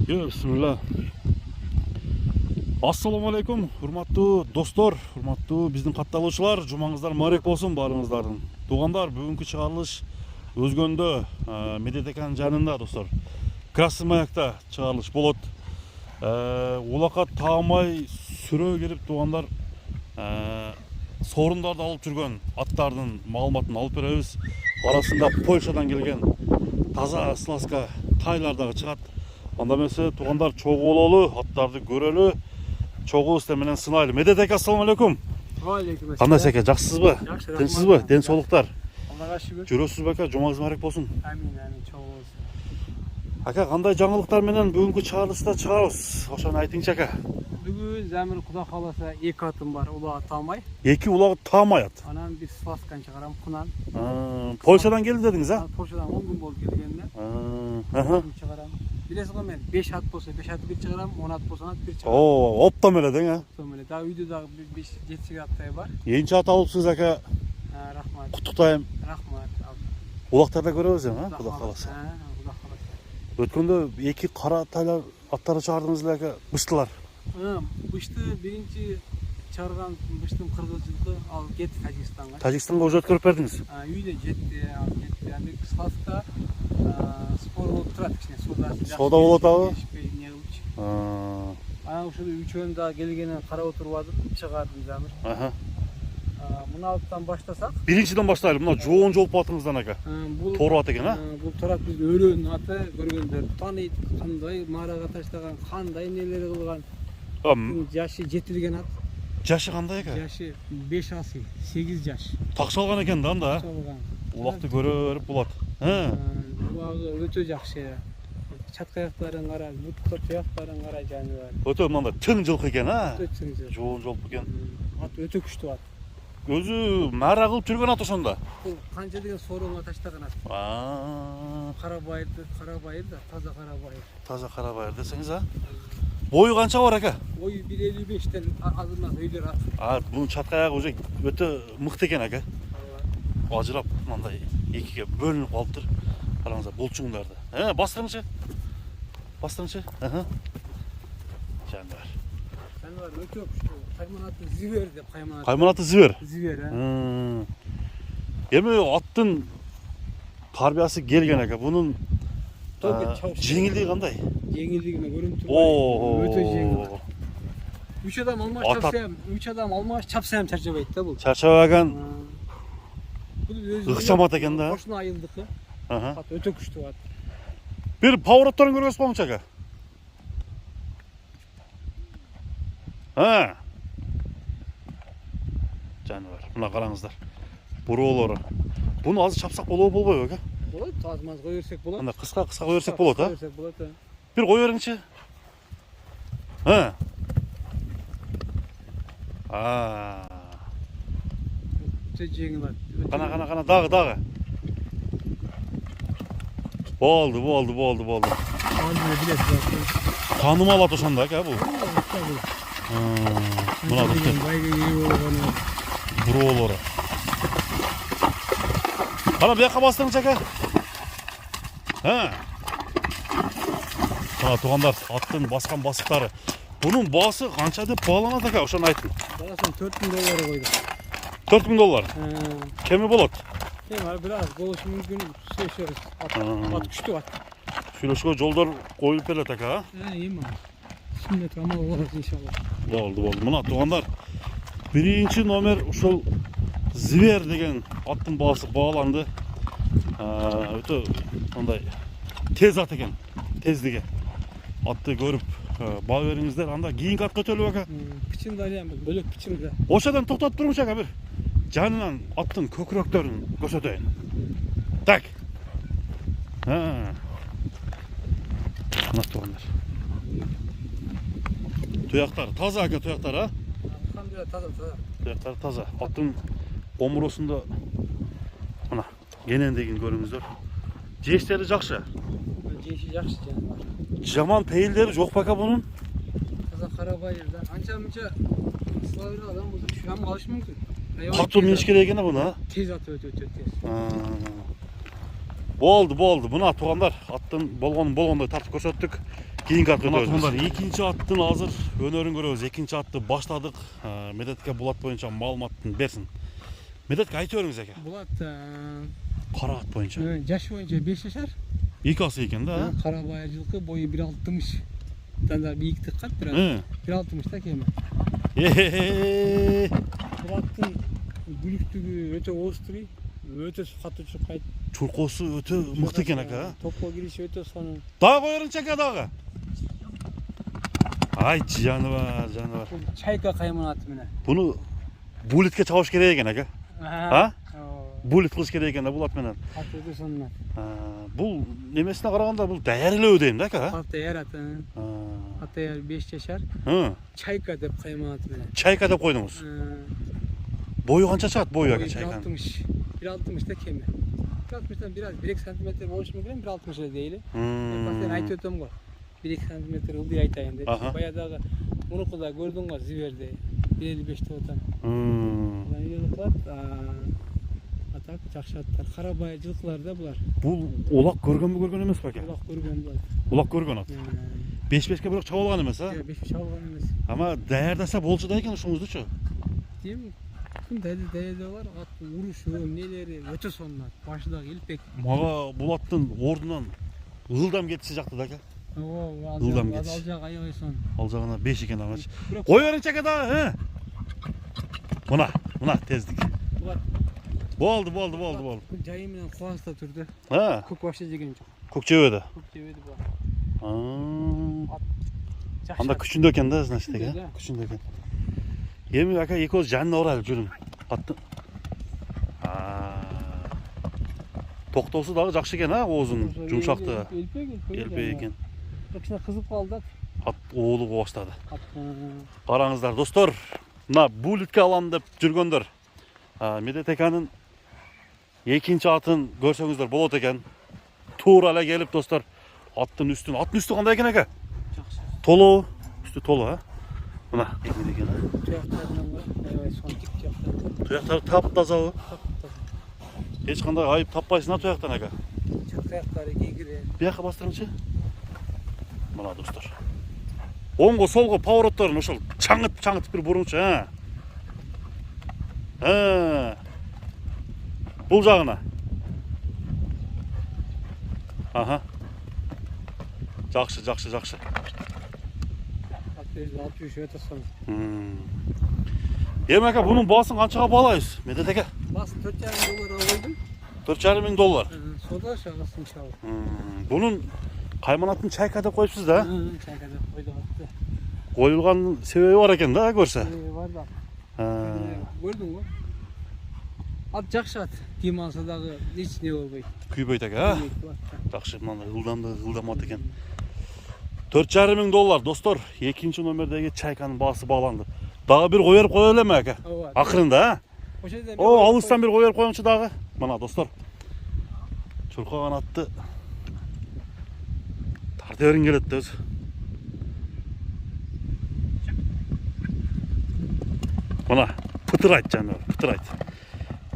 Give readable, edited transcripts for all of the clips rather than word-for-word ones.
Bismillah. Assalamu alaikum, hurmattуу достор, hurmattуу биздин катталуучулар, жумаңыздар маарек болсун баарыңыздардын. Туугандар, бүгүнкү чыгарылыш Өзгөндө, Медетеканын жанында, достор. Красный маякта чыгарылыш болот. Улакка таамай сүрөө келип туугандар сорундарды алып жүргөн аттардын маалыматын алып беребиз. Арасында Польшадан келген таза сласка тайлар дагы чыгат. Анда эмесе туугандар чогуу бололу, аттарды көрөлү, чогуу исте менен сынайлы. Медетека, ассаламу алейкум. Алейкум ассалам. Кандай эке, жакшысызбы? Тынчсызбы? Ден соолуктар. Аллага шүгүр. Жүрөсүзбү ака? Жумаңыз маарек болсун. Амин, чогуу болсун. Ака, кандай жаңылыктар менен бүгүнкү чыгарылышта чыгарабыз? Ошону айтыңызчы ака. Бүгүн Замир Куда кааласа 2 атым бар, улага таамай. 2 улагы таамай ат. Анан бир сласкан чыгарам, кунан. Польшадан келди дедиңиз, а? Польшадан 10 күн болуп келгенде. Чыгарам. Билесиз го мен 5 ат болсо 5 ат бир чыгарам, 10 ат болсо 10 ат бир чыгарам. О, оптом эле дең, а? Оптом эле. Дагы үйдө дагы 5-7 аттай бар. Энчи ат алыпсыз ака? Рахмат. Куттуктайм. Рахмат. Улактарды көрөбүз эми, Куда кааласа. Куда кааласа. Өткөндө 2 кара тайлар аттарды чыгардыңыз эле ака, быштылар. Бышты биринчи чыгарган быштын кыргыз жылкы ал кетти Тажикстанга. Тажикстанга уже өткөрүп бердиңиз. Үйдө жетти, ал кетти. Аны сласка спор болуп турат кичине содасы. Сода болот абы? Не кылчу. Анан ушул үчөөнү да келгенин карап отуруп атып чыгардым Замир. Мына аттан баштасак. Биринчиден баштайлы. Мына жоон жолуп атыңыздан ака. Тору ат экен, а? Бул торат биз өрөөнүн аты, көргөндөр тааныйт, кандай маарага таштаган, кандай нелер кылган. Жашы жетилген ат. Жашы кандай экен? Жашы 5 асый, 8 жаш. Такшалган экен да анда. Улакты көрөп болот. Улагы өтө жакшы. Чатка аяктарын кара, буттар аяктарын кара жаны бар. Өтө мындай тың жылкы экен, а? Өтө тың жылкы. Жоон жолуп экен. Ат өтө күчтүү ат. Өзү маара кылып жүргөн ат ошондо. Бул канча деген сорунга таштаган ат. Карабайыр да, таза карабайыр. Таза карабайыр десеңиз, а? Бою канча бар ака? Бою 1.55-тен азырмас өйдөр ат. Бунун чатка аягы уже өтө мыкты экен ака. Ажырап мындай экиге бөлүнүп калыптыр. Караңыздар, булчуңдарды. Бастырыңчы. Бастырыңчы. Жандар. Жандар өтө күчтүү. Кайманаты Зибер деп кайманаты. Кайманаты Зибер. Зибер, Эми аттын тарбиясы келген ака. Бунун жеңилдиги кандай? Жеңилдигине көрүнүп турбайбы? Өтө жеңил. 3 адам алмаш чапсам, 3 адам алмаш чапсам чарчабайт да бул. Чарчабаган. Бул өзү Ыкчам ат экен да. Кошуна айылдыкы. Ат өтө күчтүү ат. Бир поворотторун көрөсүз болчу ака. Жаныбар, мына караңыздар. Буроолору. Буну азыр чапсак болобу болбойбу ака? Болот, аз-маз кое берсек болот. Мына кыска кое берсек болот, а? Берсек болот. Бир кое бериңчи. Өтө жеңил ат. Кана, дагы. Болду. Алды билет. Таанымал ат ошондо ака бул. Мына достор. Буроолору. Кана бияка бастырыңчы ака. Мына туугандар, аттын баскан басыктары. Бунун баасы канча деп бааланат ака? Ошону айтың. Баасын $4000 койдук. $4000. Кеми болот? Кеми бир аз болушу мүмкүн. Сөйшөбүз. Ат күчтүү ат. Сүйлөшкө жолдор коюлуп берет ака, а? Эми. Сүннөт амал болот иншалла. Болду. Мына туугандар, биринчи номер ушул Зибер деген аттын баасы бааланды. Өтө мындай тез ат экен. Тездиги. Атты көрүп баа бериңиздер. Анда кийинки атка өтөлү ака. Пичим да эле бөлөк пичим да. Ошодон токтотуп туруңчу ака бир. Жанынан аттын көкүрөктөрүн көрсөтөйүн. Так. Мына туугандар. Туяктар таза ака, туяктар, а? Алхамдулилlah таза. Туяктар таза. Аттын омуросунда мына кенендигин көрүңүздөр. Жештери жакшы. Жеши жакшы жаныбар. Жаман пейилдери жок бака бунун? Таза карабайыр да. Анча-мынча славир адам болсо түшүрөм калышы мүмкүн. Катуу миниш керек экен буну, а? Тез ат өтө тез. Болду. Мына туугандар, аттын болгондой тартып көрсөттүк. Keyingi atқа өтөбүз. Экинчи аттын азыр өнөрүн көрөбүз. Экинчи атты баштадык. Медетке Булат боюнча маалыматын берсин. Медетке айтып бериңиз ака. Булат Кара ат боюнча. жаш боюнча 5 жашар. Эки асы экен да. Кара байыр жылкы, бою 1.60. Данда бийиктик кат, бирок 1.60 да кеми. Булаттын бүлүктүгү өтө оострый, өтө катуу чуркайт. Чуркоосу өтө мыкты экен ака. Топко кириши өтө сонун. Дагы коерунчу ака дагы. Ай жаныбар, жаныбар. Чайка кайман аты менен. Буну булитке чабыш керек экен ака. А? Булит кылыш керек экен да булат менен. Аты өтө сонун. Бул немесине караганда бул даярылөө дейм да ака. Аты даяр аты. Аты даяр 5 жашар. Чайка деп кайман аты менен. Чайка деп койдуңуз. Бою канча чыгат бою ака чайканын? 1.60 да кеми. 1.60 biraz 1 сантиметр болушу мүмкүн, 1.60 эле дейли. Мен айтып өтөм го. 1 сантиметр ылдый айтайын деп. Баядагы мунуку да көрдүң го Зиберде 1.55 деп атам. Мына үйдө калат. Атак жакшы аттар. Кара бай жылкылар да булар. Бул улак көргөн эмес беке? Улак көргөн булат. Улак көргөн ат. 5-5ке бирок чабылган эмес, а? 5 чабылган эмес. Ама даярдаса болчу да экен ушуңуздучу. Дем дайдалар ат урушу эмнелери өтө сонун ат. Башы дагы илпек. Мага бул аттын ордунан ылдам кетиши жакты да ака. Ылдам кетиш. Ал жагы аябай сонун. Ал жагына 5 экен агачы. Кой беринчи ака дагы, Мына тездик. Болду. Жайы менен кубаста турду. Көк башты жеген жок. Көк жебеди. Көк жебеди бу. Анда күчүндө экен да, значит эке. Күчүндө экен. Эми ака экөөбүз жанына барайлы жүрүң. Аттын. Токтоосу дагы жакшы экен, оозун жумшактыгы. Элпек экен. Кичине кызып калды. Ат оолугу баштады. Караңыздар достор, мына булитке алам деп жүргөндөр. Медетеканын экинчи атын көрсөңүздөр болот экен. Туура эле келип достор, аттын үстү кандай экен ака? Жакшы. Толуу, үстү толуу, а? Мына эмне экен? Туяктарынан аябай сонун тик туяктар. Туяктары таптазабы? Эч кандай айып таппайсың туяктан ака. Туяктары кийгире. Бияка бастырыңчы. Мына достор. Оңго солго поворотторун ошол чаңытып бир буруңчу, Бул жагына. Жакшы. Ат 60 өтө сонун. Эми ака бунун баасын канчага баалайбыз? Медет ака. Баасы $4.5 койдум. $4.5. Сода шагасы иншалла. Бунун кайманаттын чайка деп коюпсуз да? Чайка деп койдум атты. Коюлган себеби бар экен да, көрсө. Бар да. Көрдүң го? Ат жакшы ат. Ким алса дагы эч не болбойт. Күйбөйт ака, Жакшы, мына ылдамат экен. $4.5 достор. Экинчи номердеги чайканын баасы бааланды. Дагы бир коюп коелу эми ака? Акырында, алыстан бир коюп коюңчу дагы. Мына достор. Чуркаган атты тарта бериң келет да өзү. Мына пытырайт жаныбар, пытырайт.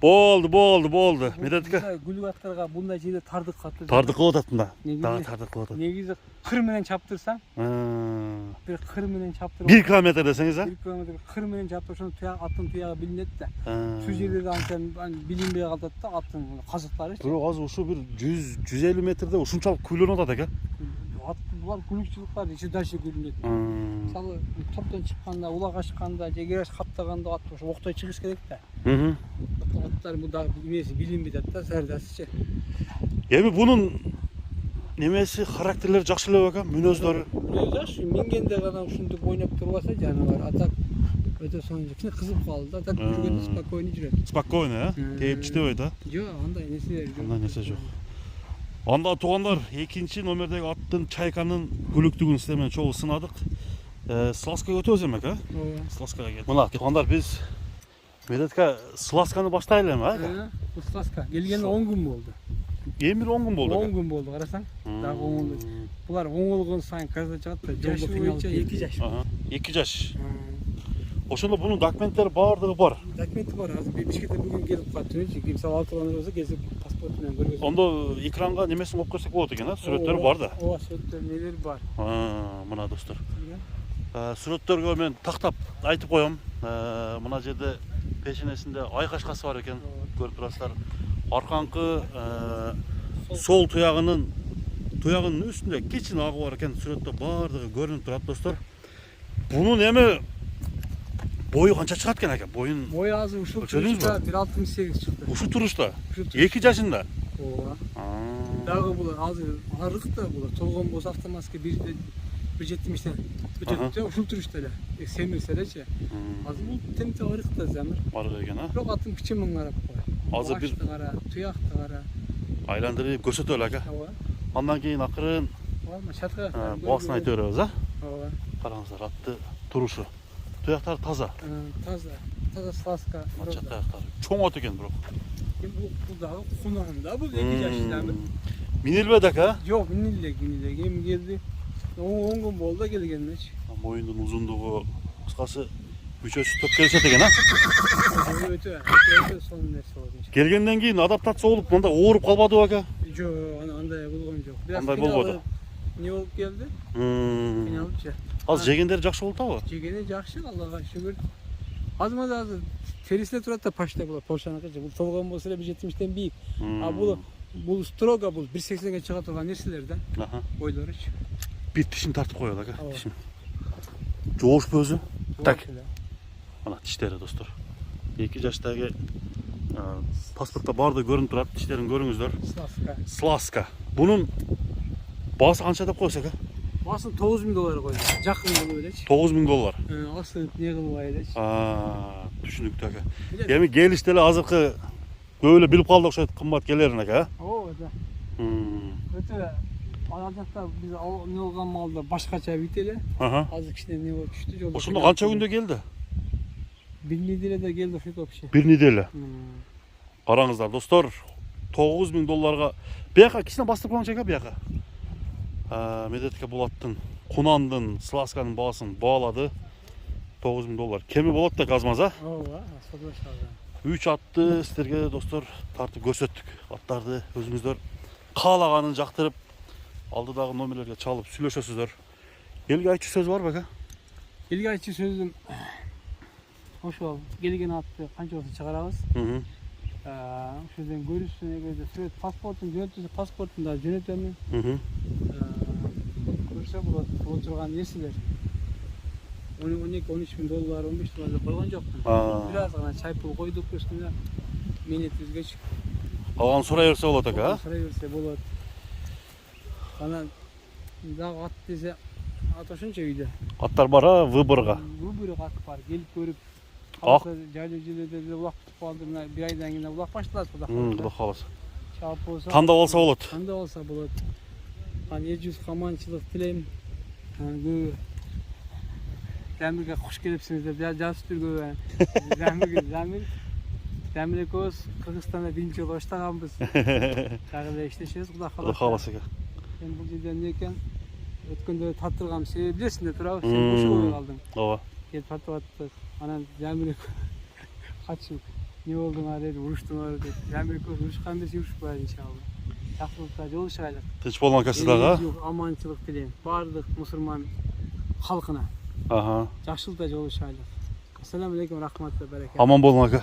Болду. Медетке. Гүлүк аттарга мындай жерде тардык катты. Тардык кылып атат мында. Дагы тардык кылып атат. Негизи кыр менен чаптырсаң, бир кыр менен чаптырып 1 километр десеңиз, 1 километр кыр менен чаптырсаң, аттын туягы билинет да. Şu жерде анча билинбей калат да аттын казыктары. Бирок азыр ушу бир 100-150 метрде ушунчалык күйлөнүп атат экен. Булар күлүкчүлүктөр ичи дачы күлүнөт. Мисалы топтон чыкканда, улак ачканда, жегереш каптаганда ат ошо октой чыгыш керек да. Аттар мында эмеси билинбей атат да, сардасычы. Эми бунун немеси характерлери жакшы эле бека, мүнөздөрү. Жакшы, мингенде гана ушунтип ойноп турбаса жаныбар атак өтө сонун. Кичине кызып калды, атак жүргөндө спокойно жүрөт. Спокойно, Кейип чытабайт, Жок, андай нерселер жок. Андай нерсе жок. Анда туугандар, экинчи номердеги аттын чайканын күлүктүгүн сиздер менен чогуу сынадык. Сласкага өтөбүз эми, ака? Сласкага келдик. Мына туугандар, биз Медетке сласканы баштайлы эми, ака? Сласка келгенине 10 күн болду. Эми 10 күн болду. 10 күн болду, карасаң. Дагы оңолду. Булар оңолгон сайын каза жагат да. Жашы боюнча 2 жаш. 2 жаш. Ошондо бунун документтери баардыгы бар. Документи бар. Азыр Бишкекте бүгүн келип калды. Мисалы 6 болсо келип паспорт паспорт менен көргөзөт. Ондо экранга немесин коюп көрсөк болот экен, а? Сүрөттөр бар да. Ооба, сүрөттөр нелер бар. Мына достор. Сүрөттөргө мен тактап айтып коем. Мына жерде пешенесинде ай кашкасы бар экен. Көрүп турасыздар. Арканкы сол туягынын үстүндө кичине агы бар экен. Сүрөттө бардыгы көрүнүп турат достор. Бунун эми бою канча чыгат экен ака? Бою азыр ушул турушта 1.68 чыкты. Ушул турушта 2 жашында. Ооба. Дагы булар азыр арыкта булар. Толгон болсо автоматский 1.70ден өтөт да ушул турушта эле. Семирсе элечи. Азыр бул темте арыкта замыр. Арык экен, а? Бирок атын кичимин карап кой. Азыр бир кара, туякты кара. айландырып көрсөтөлү ака. Ооба. Андан кийин акырын чатка басын айтып беребиз, а? Ооба. Караңыздар, атты турушу. Туяктары таза. Таза сласка. Чат аяктары. Чоң ат экен бирок. Бул дагы кунагында бул 2 жаштамы. Минилбеди ака? Жок, минилек. Эми келди. 10 күн болду келгенмечи. Моюндун узундугу кыскасы мүчөсү топ келишет экен, а? Өтө сонун нерсе болду. Келгенден кийин адаптация болуп, мында ооруп калбадыбы ака? Жок, андай болгон жок. Андай болбоду. Не болуп келди? Кыйналыпчы. Азыр жегендери жакшы болуп атабы? Жегени жакшы, Аллага шүгүр. Азыр терисине турат да пашта булат, Полшаныкычы. Бул толгон болсо эле 1.70ден бийик. А бул строго бул 1.80ге чыга турган нерселер да. Бойлоручу. Бир тишин тартып коёт ака. Тишин. Жоошпу өзү? Так. Мына тиштери достор. 2 жаштагы паспортто баардыгы көрүнүп турат. Тиштерин көрүңүздөр. Сласка. Бунун баасы канча деп коесуз ака? Баасы $9.000 койду. Жакын болуп элечи. $9.000. Асын не кылбай элечи. Түшүнүктүү ака. Эми келиште эле азыркы көп эле билип калды окшойт кымбат келерин ака. Ооба. Өтө ана жакта биз не болгон малда башкача бит эле. Азыр кичине не болуп түштү жолдо. Ошондо канча күндө келди? 1 неделеде келди ошо вообще. 1 неделе. Караңыздар достор, $9.000. Бияка кичине бастырып коюңчу ака бияка. Медетке булаттын, кунандын, сласканын баасын баалады. $9.000. Кеми болот да казмаза? Ооба, соглашалган. 3 атты сиздерге достор тартып көрсөттүк. Аттарды өзүңүздөр каалаганын жактырып, алдыдагы номерлерге чалып сүйлөшөсүздөр. Элге айтчу сөз барбы ака? Элге айтчу сөзүм ошол келген атты канча болсо чыгарабыз. Ошол жерден көрүшсүн, эгерде сүрөт паспортун жөнөтүлсө паспортун да жөнөтөмүн. Көрсө болот, боло турган нерселер. $12-13 миң, $15 койгон жокмун. Бир аз гана чай пул койдук үстүнө. Менет үзгөч. Алган сурай берсе болот ака? Сурай берсе болот. Анан дагы ат десе ат ошончо үйдө. Аттар бар, выборго. Выборго ат бар, келип көрүп. Жайлы жерлерде улак кутуп калды, мына бир айдан кийин улак башталат Кудай кааласа. Кудай кааласа. Чалып болсо. Тандап алса болот. Тандап алса болот. Эжүз каманчылык тилейм. Замирге куш келипсиңиздер деп жазып жүргөн. Замир экөөбүз Кыргызстанда биринчи жолу баштаганбыз. Дагы эле иштешебиз Кудай кааласа. Мен бул жерде эмне экен? Өткөндө таттыргам себеп билесиң да турабы, сен бошой калдың. Ооба. Келип тартып аттык. Анан Замир качып не болдуңар деди, уруштуңар деди. Замир урушкан эмес, урушпайт иншалла. Жакшылыкта жолугушайлы. Тынч болгонкасыз дагы? Аманчылык тилейм баардык мусулман халкына. Жакшылыкта жолугушайлы. Ассаламу алейкум, рахмат, баракат. Аман болуң ака.